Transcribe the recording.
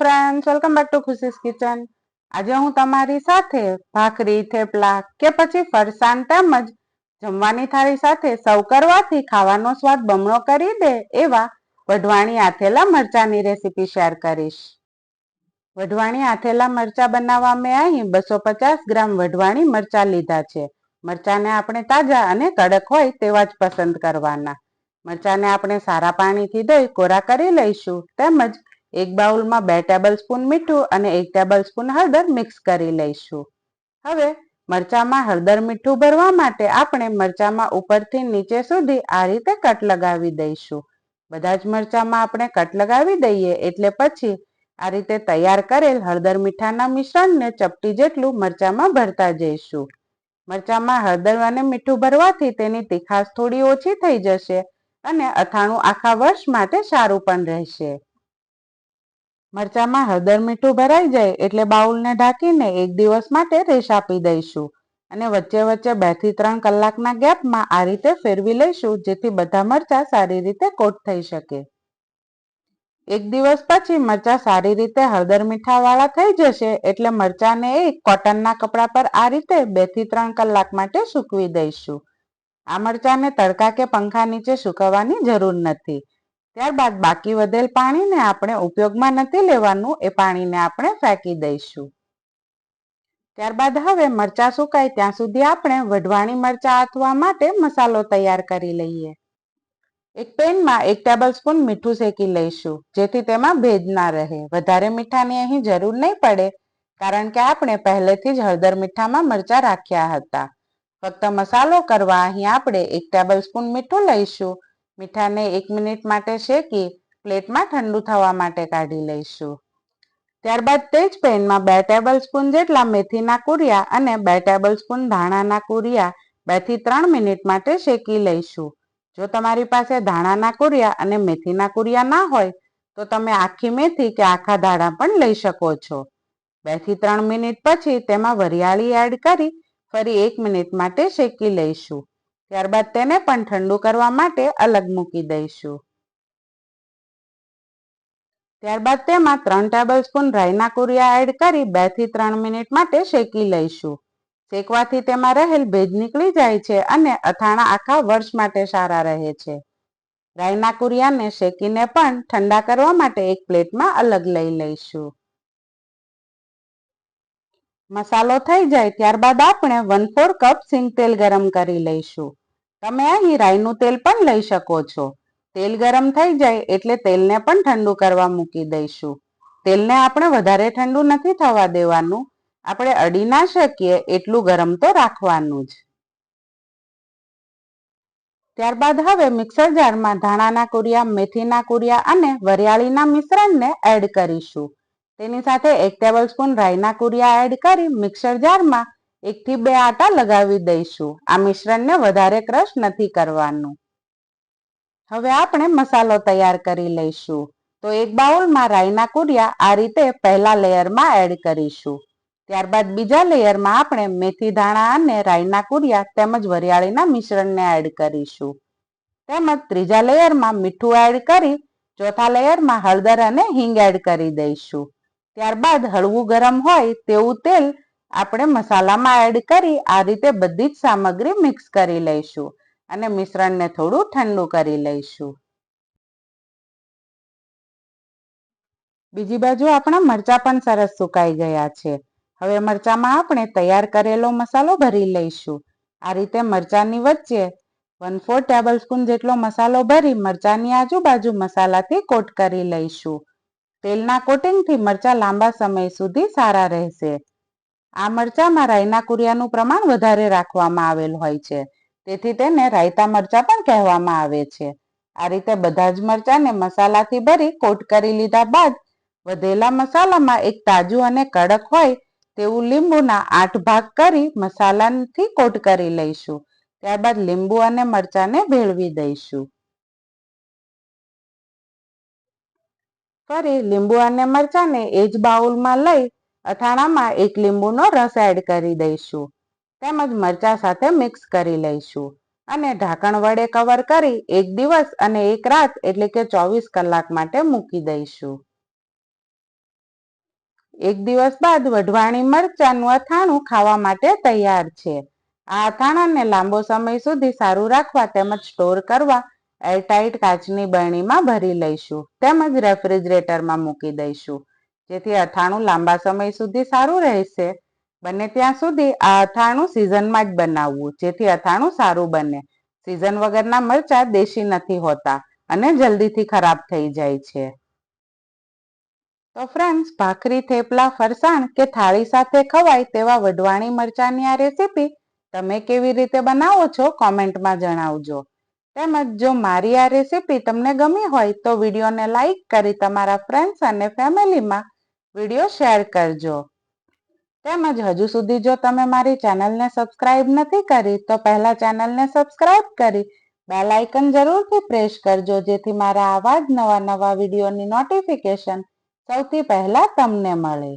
Friends, welcome back to ખુશીસ kitchen. આજે હું તમારી સાથે ભાખરી, થેપલા કે પછી ફરસાણ તેમજ જમવાની થાળી સાથે સર્વ કરવાથી ખાવાનો સ્વાદ બમણો કરી દે એવા વઢવાણી આથેલા મરચાની રેસીપી શેર કરીશ. વઢવાણી આથેલા મરચા બનાવવા મેં અહીં 250 ગ્રામ વઢવાણી મરચા લીધા છે. મરચાને આપણે તાજા અને કડક હોય તેવા જ પસંદ કરવાના. મરચાને આપણે સારા પાણીથી ધોઈ કોરા કરી લઈશું. તેમજ એક બાઉલમાં 2 ટેબલ સ્પૂન મીઠું અને 1 ટેબલ સ્પૂન હળદર મિક્સ કરી લઈશું. હવે મરચામાં હળદર મીઠું ભરવા માટે આપણે મરચામાં ઉપરથી નીચે સુધી આ રીતે કટ લગાવી દઈશું. બધા જ મરચામાં આપણે કટ લગાવી દઈએ એટલે પછી આ રીતે તૈયાર કરેલ હળદર મીઠાના મિશ્રણને ચપટી જેટલું મરચામાં ભરતા જઈશું. મરચામાં હળદર અને મીઠું ભરવાથી તેની તીખાશ થોડી ઓછી થઈ જશે અને અથાણું આખા વર્ષ માટે સારું પણ રહેશે. મરચામાં હળદર મીઠું ભરાઈ જાય એટલે બાઉલને ઢાંકીને 1 દિવસ માટે રેશ આપી દઈશું અને વચ્ચે વચ્ચે 2 થી 3 કલાકના ગેપમાં આ રીતે ફેરવી લઈશું જેથી બધા મરચાં સારી રીતે કોટ થઈ શકે. 1 દિવસ પછી મરચાં સારી રીતે હળદર મીઠા વાળા થઈ જશે એટલે મરચાંને એક કોટનના કપડા પર આ રીતે 2 થી 3 કલાક માટે સૂકવી દઈશું. આ મરચાંને તડકા કે પંખા નીચે સૂકવવાની જરૂર નથી. ત્યારબાદ બાકી વધેલ પાણીને આપણે ઉપયોગમાં નથી લેવાનું, એ પાણીને આપણે ફેંકી દઈશું. ત્યારબાદ હવે મરચાં સુકાય ત્યાં સુધી આપણે વઢવાણી મરચાં આથવા માટે મસાલો તૈયાર કરી લઈએ. એક પેનમાં 1 ટેબલ સ્પૂન મીઠું શેકી લઈશું જેથી તેમાં ભેજ ના રહે. વધારે મીઠાની અહીં જરૂર નહીં પડે કારણ કે આપણે પહેલેથી જ હળદર મીઠામાં મરચાં રાખ્યા હતા. ફક્ત મસાલો કરવા અહીં આપણે 1 ટેબલ સ્પૂન મીઠું લઈશું. મીઠાને 1 મિનિટ માટે શેકી પ્લેટમાં ઠંડુ થવા માટે કાઢી લઈશું. ત્યારબાદ તે જ પેનમાં 2 ટેબલ સ્પૂન જેટલા મેથીના કુરિયા અને 2 ટેબલ સ્પૂન ધાણાના કુરિયા 2 થી 3 મિનિટ માટે શેકી લઈશું. જો તમારી પાસે ધાણાના કુરિયા અને મેથીના કુરિયા ના હોય તો તમે આખી મેથી કે આખા ધાણા પણ લઈ શકો છો. 2 થી 3 મિનિટ પછી તેમાં વરિયાળી એડ કરી ફરી 1 મિનિટ માટે શેકી લઈશું. ત્યારબાદ તેને પણ ઠંડુ કરવા માટે અલગ મૂકી દઈશું. ત્યારબાદ તેમાં 3 ટેબલ સ્પૂન રાઈના કુરિયા એડ કરી 2 થી 3 મિનિટ માટે શેકી લઈશું. શેકવાથી તેમાં રહેલ ભેજ નીકળી જાય છે અને અથાણા આખા વર્ષ માટે સારા રહે છે. રાઈના કુરિયાને શેકીને પણ ઠંડા કરવા માટે એક પ્લેટમાં અલગ લઈ લઈશું. મસાલો થઈ જાય ત્યારબાદ આપણે 1/4 કપ સિંગ તેલ ગરમ કરી લઈશું. તમે અહીં રાઈનું તેલ પણ લઈ શકો છો. તેલ ગરમ થઈ જાય એટલે તેલને પણ ઠંડુ કરવા મૂકી દઈશું. તેલને આપણે વધારે ઠંડુ નથી થવા દેવાનું, આપણે અડી ના શકીએ એટલું ગરમ તો રાખવાનું જ. ત્યારબાદ હવે મિક્સર જારમાં ધાણાના કુરિયા, મેથીના કુરિયા અને વરિયાળીના મિશ્રણને એડ કરીશું. તેની સાથે 1 ટેબલ સ્પૂન રાઈના કુરિયા એડ કરી મિક્સર જારમાં 1 થી 2 આટા લગાવી દઈશું. આ મિશ્રણને વધારે ક્રશ નથી કરવાનું. હવે આપણે મસાલો તૈયાર કરી લઈશું. તો એક બાઉલમાં રાઈના કુરિયા આ રીતે પહેલા લેયરમાં એડ કરીશું. ત્યારબાદ બીજા લેયરમાં આપણે મેથી દાણા અને રાઈના કુરિયા તેમજ વરિયાળીના મિશ્રણને એડ કરીશું. તેમજ ત્રીજા લેયરમાં મીઠું એડ કરી ચોથા લેયરમાં હળદર અને હિંગ એડ કરી દઈશું. ત્યારબાદ હળવું ગરમ હોય તેવું તેલ આપણે મસાલામાં એડ કરી આ રીતે બધી જ સામગ્રી મિક્સ કરી લઈશું અને મિશ્રણને થોડું ઠંડુ કરી લઈશું. બીજી બાજુ આપણા મરચાં પણ સરસ સુકાઈ ગયા છે. હવે મરચામાં આપણે તૈયાર કરેલો મસાલો ભરી લઈશું. આ રીતે મરચાંની વચ્ચે 1/4 ટેબલ સ્પૂન જેટલો મસાલો ભરી મરચાંની આજુબાજુ મસાલાથી કોટ કરી લઈશું. તેલના કોટિંગથી મરચાં લાંબા સમય સુધી સારા રહેશે. આ મરચાંમાં રાઈના કુરિયાનું પ્રમાણ વધારે રાખવામાં આવેલ હોય છે, તેથી તેને રાયતા મરચાં પણ કહેવામાં આવે છે. આ રીતે બધા જ મરચાંને મસાલાથી ભરી કોટ કરી લીધા બાદ વધેલા મસાલામાં એક તાજું અને કડક હોય તેવું લીંબુના 8 ભાગ કરી મસાલાથી કોટ કરી લઈશું. ત્યારબાદ લીંબુ અને મરચાંને ભેળવી દઈશું. ફરી લીંબુ અને મરચાંને એ જ બાઉલમાં લઈ અથાણામાં 1 લીંબુનો રસ એડ કરી દઈશું. તેમજ મરચાં સાથે મિક્સ કરી લઈશું અને ઢાંકણ વડે કવર કરી 1 દિવસ અને 1 રાત એટલે કે 24 કલાક માટે મૂકી દઈશું. 1 દિવસ બાદ વઢવાણી મરચાંનું અથાણું ખાવા માટે તૈયાર છે. આ અથાણાને લાંબો સમય સુધી સારું રાખવા તેમજ સ્ટોર કરવા એરટાઇટ કાચની બરણીમાં ભરી લઈશું તેમજ રેફ્રિજરેટરમાં મૂકી દઈશું, જેથી અથાણું લાંબા સમય સુધી સારું રહેશે. બને ત્યાં સુધી આ અથાણું સિઝનમાં જ બનાવવું, જેથી અથાણું સારું બને. સિઝન વગરના મરચાં દેશી નથી હોતા અને જલ્દીથી ખરાબ થઈ જાય છે. તો ફ્રેન્ડ્સ, ભાખરી, થેપલા, ફરસાણ કે થાળી સાથે ખવાય તેવા વઢવાણી મરચાંની આ રેસીપી તમે કેવી રીતે બનાવો છો કોમેન્ટમાં જણાવજો. તેમજ જો મારી આ રેસીપી તમને ગમી હોય તો વિડીયોને લાઈક કરી તમારા ફ્રેન્ડ્સ અને ફેમિલીમાં વિડીયો શેર કરજો. તેમજ હજુ સુધી જો તમે મારી ચેનલને સબસ્ક્રાઇબ નથી કરી તો પહેલા ચેનલને સબસ્ક્રાઇબ કરી બેલ આઇકન જરૂરથી પ્રેસ કરજો, જેથી મારા આવા જ નવા વિડીયોની નોટિફિકેશન સૌથી પહેલા તમને મળે.